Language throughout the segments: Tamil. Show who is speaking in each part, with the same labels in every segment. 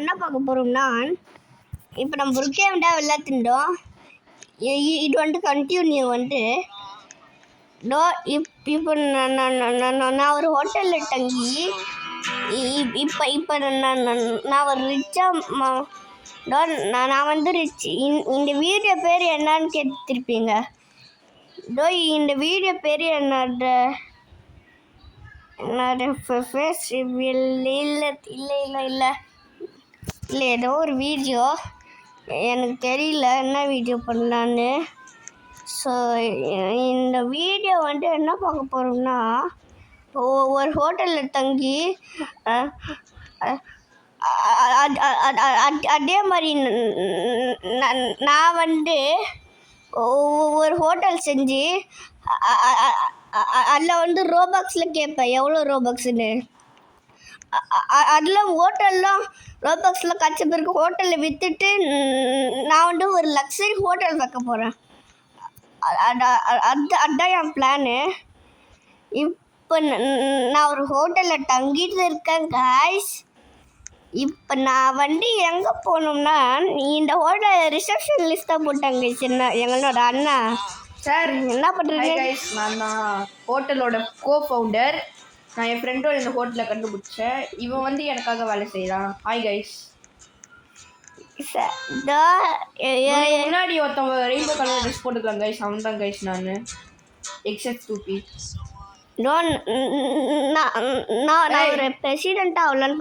Speaker 1: என்ன பார்க்க போகிறோம்னா, இப்போ நம்ம ஒரு கேம் தான் விளையாட்டுட்டோம். இது வந்துட்டு கண்டினியூ வந்துட்டு இப்போ நான் ஒரு ஹோட்டலில் தங்கி இப்போ நான் ஒரு ரிச்சாக நான் வந்து ரிச். இந்த வீடியோ பேர் என்னன்னு கேட்டிருப்பீங்க. இந்த வீடியோ பேர் என்னோட ஃபேஸ் இல்லை இல்லை இல்லை இல்லை இல்லை இல்லை ஏதோ ஒரு வீடியோ, எனக்கு தெரியல என்ன வீடியோ பண்ணலான்னு. ஸோ இந்த வீடியோ வந்துட்டு என்ன பார்க்க போகிறோம்னா, ஒரு ஹோட்டலில் தங்கி அதே மாதிரி நான் வந்து ஒரு ஹோட்டல் செஞ்சு அதில் வந்து ரோபாக்ஸில் கேட்பேன் எவ்வளோ ரோபாக்ஸுன்னு. அதில் ஹோட்டல்லாம் ரோபாக்ஸில் கச்ச பிறகு ஹோட்டலில் விற்றுட்டு நான் வந்து ஒரு லக்ஸரி ஹோட்டல் வைக்க போகிறேன். அதுதான் என் பிளானு. இப்போ நான் ஒரு ஹோட்டலில் தங்கிட்டு இருக்கேன் காய்ஸ். இப்போ நான் வந்து எங்கே போகணும்னா, இந்த ஹோட்டல் ரிசப்ஷன் லிஸ்ட்டாக போட்டாங்க சின்ன எங்களோட அண்ணா.
Speaker 2: சார்
Speaker 1: என்ன பண்ணுறீங்க?
Speaker 2: நான் தான் ஹோட்டலோட கோ-ஃபவுண்டர். நான் என் ஃப்ரெண்டோட இந்த ஹோட்டலை கண்டுபிடிச்சேன். இவன் வந்து எனக்காக வேலை செய்கிறான். Hi guys.
Speaker 1: முன்னாடி
Speaker 2: ஒருத்தவங்க ரெயின்போ கலர் ட்ரெஸ் போட்டுக்கலாம் கைஸ், அவன் தான் கைஸ். நான் எக்ஸெப்ட் டூபி
Speaker 1: நான் ஒரு பிரசிடெண்ட்டாக அவ்வளோன்னு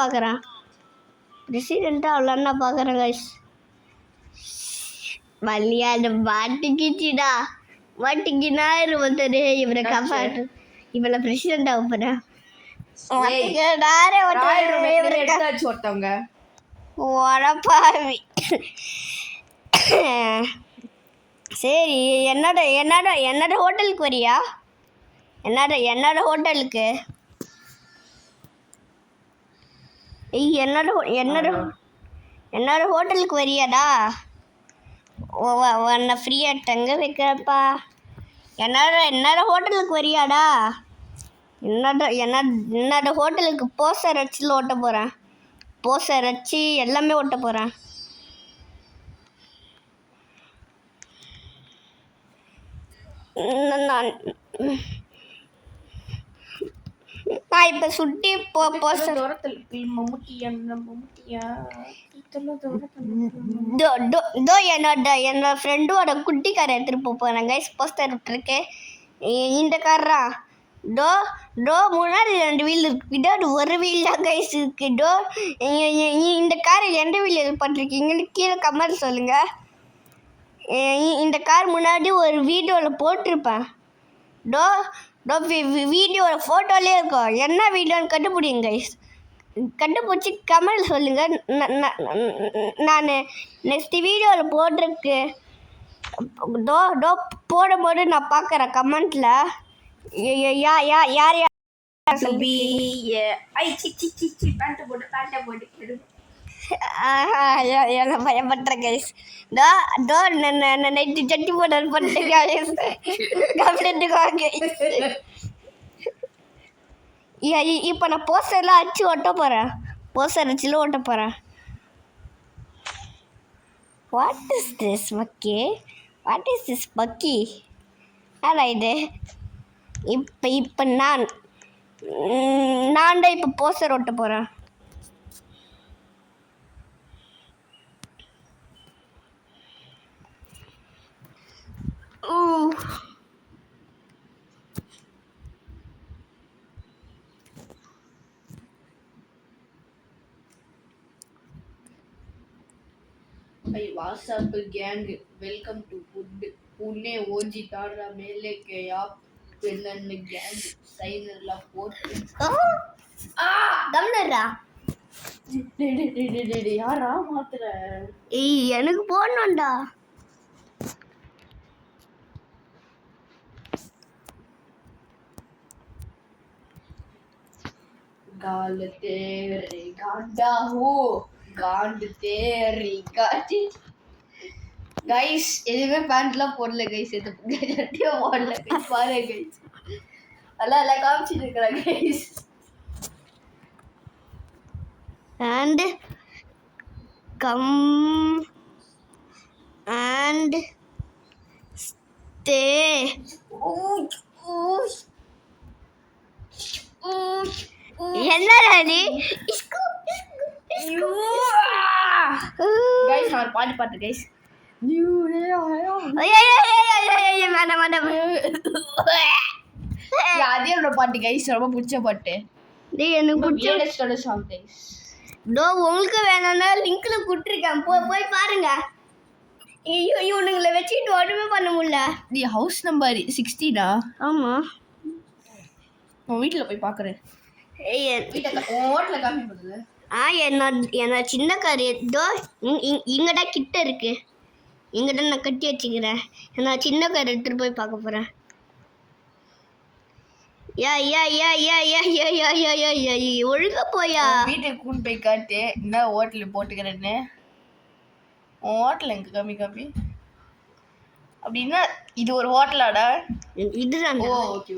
Speaker 1: பார்க்குறேன். கைஸ். மல்லியாத மாட்டிக்கிச்சுடா, மாட்டிக்கினா இருபத்தொரு இவரை காப்பாற்று. இவளை பிரசிடெண்ட்டாக வைப்பேன்.
Speaker 2: ஒருத்தவங்க
Speaker 1: உடப்பாவி. சரி, என்னோட ஹோட்டலுக்கு வரியா? என்னோட ஹோட்டலுக்கு என்னோட ஹோட்டலுக்கு வரியாடா? உன்னை ஃப்ரீயாக தங்க வைக்கிறப்பா. என்னோட ஹோட்டலுக்கு வரியாடா? என்னோட ஹோட்டலுக்கு போஸ்டர் அடிச்சில் ஓட்ட போகிறேன். போஸ்டர் அடிச்சு எல்லாமே ஓட்ட போகிறேன். நான் இப்போ சுட்டி போஸ்டர் என்னோட ஃப்ரெண்டோட குட்டி காரை எடுத்துகிட்டு போகிறேன் கைஸ். போஸ்டர் விட்டுருக்கேன். இந்த காரா முன்னாடி 2 வீல் இருக்கு, இதோட ஒரு வீல் தான் கைஸ் இருக்கு. இந்த கார் எந்த வீல் இது பண்ணிருக்கீங்கன்னு கீழே கமெண்ட் சொல்லுங்கள். இந்த கார் முன்னாடி ஒரு வீடியோவில் போட்டிருப்பேன். வீடியோவில் ஃபோட்டோலே இருக்கும். என்ன வீடியோன்னு கண்டுபிடிங்க கைஸ். கண்டுபிடிச்சி கமெண்ட் சொல்லுங்கள். நான் நெக்ஸ்ட் வீடியோவில் போட்டிருக்கு போடும்போது நான் பார்க்குறேன் கமெண்ட்டில் யார் யார் பயப்படுற கைஸ். நைட்டு சட்டி போட்டு இப்போ நான் போஸ்டர்லாம் அடிச்சு ஓட்ட போகிறேன். போஸ்டர் அடிச்சுல ஓட்ட போகிறேன். வாட் இஸ் திஸ் பக்கி? அதான் இது. இப்போ நான் தான் இப்போ போஸ்டர் ஓட்ட போகிறேன்.
Speaker 2: WhatsApp gang, welcome to Pune OG Tara Mele ke aap Pinnan gang signer la போட்டு
Speaker 1: தமிழரா
Speaker 2: யாரா மாத்துற?
Speaker 1: எனக்கு போடணும்டா.
Speaker 2: गाल तेरे गांडा हो गांड तेरी गाटी. गाइस எதுவுமே பேண்ட்லாம் போடல கைஸ். இது ஜட்டியும் போடல கைஸ். பாருங்க கைஸ், எல்லாம் காமிச்சிட்டு இருக்கிறேன் guys.
Speaker 1: And come and stay. என்னடா நீ
Speaker 2: கைஸ் நான் பாட்டு கைஸ் அதே என்னோட பாட்டு கைஸ் ரொம்ப பிடிச்ச பாட்டு
Speaker 1: எனக்கு பிடிச்ச
Speaker 2: சாங் கைஸ்
Speaker 1: உங்களுக்கு வேணும்னா லிங்க்ல கொடுத்துருக்கேன் போய் பாருங்க. ஐயோ இவனுங்களை வச்சுட்டு ஒன்றுமே பண்ண முடியல.
Speaker 2: நீ ஹவுஸ் நம்பர் 16
Speaker 1: ஆமாம்
Speaker 2: உன் வீட்டில் போய் பார்க்குறேன். ஹோட்டலில் காமி பண்ணுது.
Speaker 1: என்னோட சின்ன கார் ஏதோ இங்கடா கிட்ட இருக்கு. இங்கதான் நான் கட்டி வச்சுக்கிறேன். நான் சின்ன கார் எடுத்துட்டு போய் பார்க்க போறேன். ஒழுங்கா போயா
Speaker 2: வீட்டுக்கு கூண்டு போய் காட்டு என்ன ஹோட்டலில் போட்டுக்கிறேன்னு. ஹோட்டல் எங்க கம்மி அப்படின்னா இது ஒரு ஹோட்டலாடா?
Speaker 1: இதுதான்.
Speaker 2: ஓ ஓகே.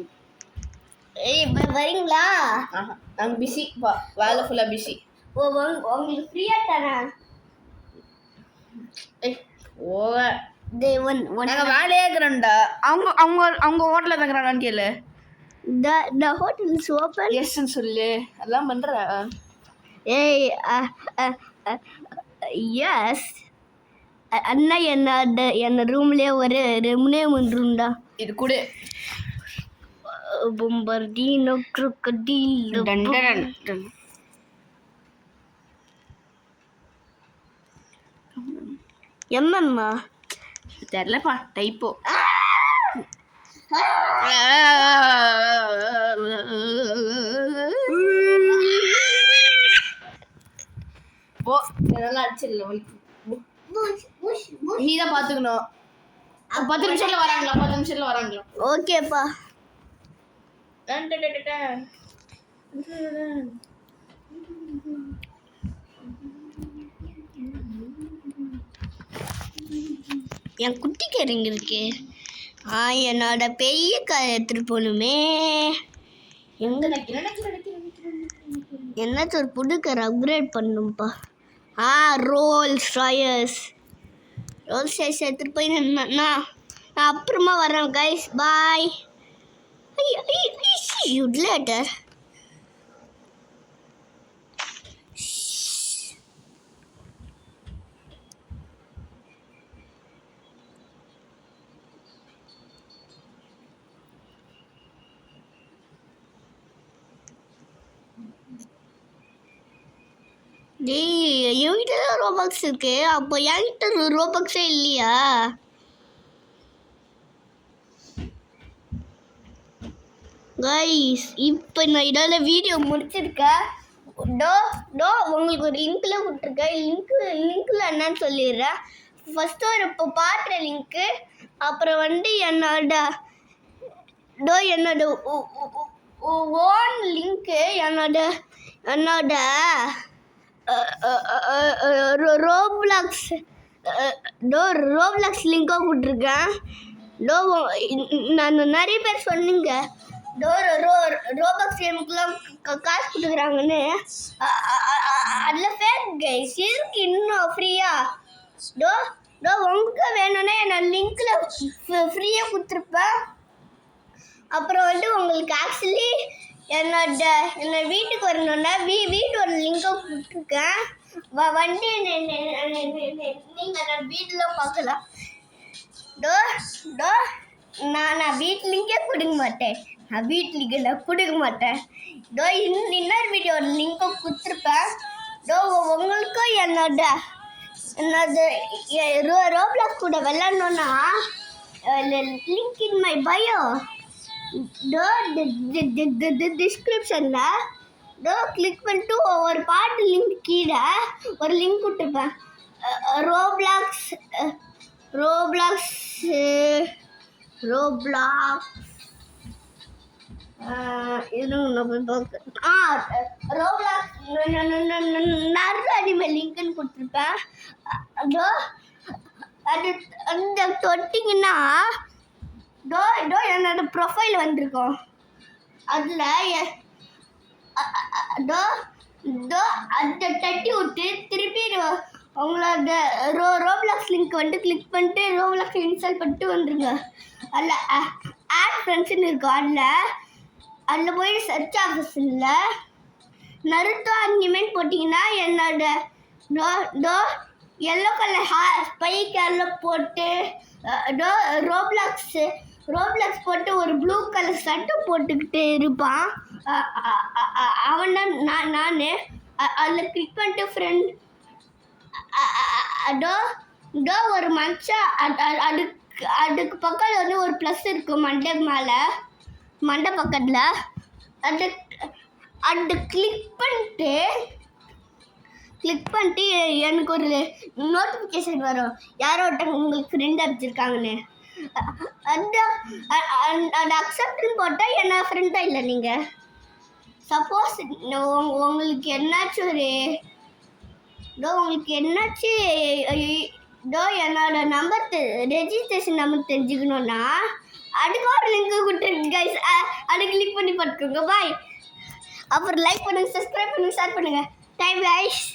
Speaker 1: வரீங்களா?
Speaker 2: நாங்கள் பிஸி வேலை ஃபுல்லாக பிஸி.
Speaker 1: உங்களுக்கு ஃப்ரீயா தானே?
Speaker 2: நாங்கள் வேலையே இருக்கிறோம்டா. அவங்க ஹோட்டலில் தங்குறாங்கன்னு கேளு.
Speaker 1: The hotel is open.
Speaker 2: எஸ்ன்னு சொல்லு. அதெல்லாம் பண்ற.
Speaker 1: எஸ் அண்ணா என்ன ரூம்லயே ஒரு ரெமுனே ரூம்டா.
Speaker 2: இது கூட
Speaker 1: பொம்பர்டினோ crocodile எம்மம்மா
Speaker 2: தெரியலப்பா டைப்போ. போ இதெல்லாம் அடிச்சிடல. நீ தான் பார்த்துக்கணும். 10 நிமிஷத்துல வராங்களா?
Speaker 1: ஓகேப்பா. என் குட்டி கேரிங்க இருக்கு. என்னோட பெரிய கார் எடுத்துட்டு போகணுமே. என்னாச்சும் ஒரு புது கார் அப்கிரேட் பண்ணணும்ப்பா. ரோல்ஸ் ராயஸ் எடுத்துட்டு போய் நான் அப்புறமா வரேன் கைஸ். பாய். லேட்டர். என்கிட்ட தான் ரோபாக்ஸ் இருக்கு. அப்போ என்கிட்ட ரோபாக்ஸே இல்லையா? கைஸ் இப்போ நான் இதோட வீடியோ முடிச்சிருக்கேன். உங்களுக்கு ஒரு லிங்க்ல கொடுத்துருக்கேன். லிங்க்ல என்னன்னு சொல்லிடுறேன். ஃபர்ஸ்ட் ஒரு இப்போ பாட்டுற லிங்க்கு, அப்புறம் என்னோட ஓன் லிங்க்கு, என்னோட ரோப்ளாக்ஸ் லிங்காக கொடுத்துருக்கேன். நான் நிறைய பேர் சொன்னீங்க ரோபாக்ஸ் கேமுக்குலாம் காசு கொடுக்குறாங்கன்னு. அதில் ஃபேக் கைஸ் இருக்கு இன்னும் ஃப்ரீயா. உங்களுக்கு வேணும்னா நான் லிங்க்கில் ஃப்ரீயாக கொடுத்துருப்பேன். அப்புறம் உங்களுக்கு ஆக்சுவலி என்னோட வீட்டுக்கு வரணுன்னா வீட்டோட லிங்கை கொடுத்துருக்கேன். நீங்கள் வீட்டில் பார்க்கலாம். நான் வீட்டு லிங்கே கொடுக்க மாட்டேன். நான் வீட்டு லிங்கை நான் கொடுக்க மாட்டேன். இன்னொரு வீடியோ லிங்கை கொடுத்துருப்பேன். உங்களுக்கும் என்னோட ரோப்ளாக்ஸ் கூட விளாட்ணுன்னா லிங்க் இன் மை பயோ டிஸ்கிரிப்ஷனில் கிளிக் பண்ணிட்டு ஒரு பாட்டு லிங்க் கீழே ஒரு லிங்க் கொடுத்துருப்பேன். ரோப்ளாக்ஸ் அனிமல் லிங்க்னு கொடுத்துருப்பேன். அது அந்த தொட்டிங்கன்னா என்னோட ப்ரொஃபைல் வந்திருக்கும். அதில் அந்த தட்டி விட்டு திருப்பி உங்களோட ரோப்ளாக்ஸ் லிங்க் வந்து கிளிக் பண்ணிட்டு ரோப்ளாக்ஸ் இன்ஸ்டால் பண்ணிட்டு வந்துருங்க. அதில் ஆட் ஃப்ரெண்ட்ஸ்னு இருக்கும். அதில் போய் சர்ச் ஆஃபீஸில் நருட்டோ அனிமேட் போட்டிங்கன்னா என்னோட எல்லோ கலர் ஸ்பை கலரில் போட்டு ரோப்ளாக்ஸ் போட்டு ஒரு ப்ளூ கலர் சட்டை போட்டுக்கிட்டு இருப்பான். அவன் தான் நான் அதில் கிளிக் பண்ணிட்டு ஃப்ரெண்ட் ஒரு மனுஷன் அதுக்கு பக்கத்தில் வந்து ஒரு ப்ளஸ் இருக்கும் மண்டை பக்கத்தில். அது கிளிக் பண்ணிட்டு எனக்கு ஒரு நோட்டிஃபிகேஷன் வரும், யாரோ ஒருத்தவங்க உங்களுக்கு ஃப்ரெண்ட் அனுப்பிச்சிருக்காங்கன்னு. அந்த அக்செப்ட்னு போட்டால் என்ன ஃப்ரெண்டாக இல்லை நீங்கள். சப்போஸ் உங்களுக்கு என்னாச்சும் என்னோட நம்பர் ரெஜிஸ்ட்ரேஷன் நம்பர் தெரிஞ்சுக்கணுன்னா அதுக்கு ஒரு லிங்க் கொடுத்துருக்கு கைஸ். அதை கிளிக் பண்ணி பார்த்துக்கோங்க. பாய். அப்புறம் லைக் பண்ணுங்கள், சப்ஸ்கிரைப் பண்ணுங்கள், ஷேர் பண்ணுங்கள். Time guys.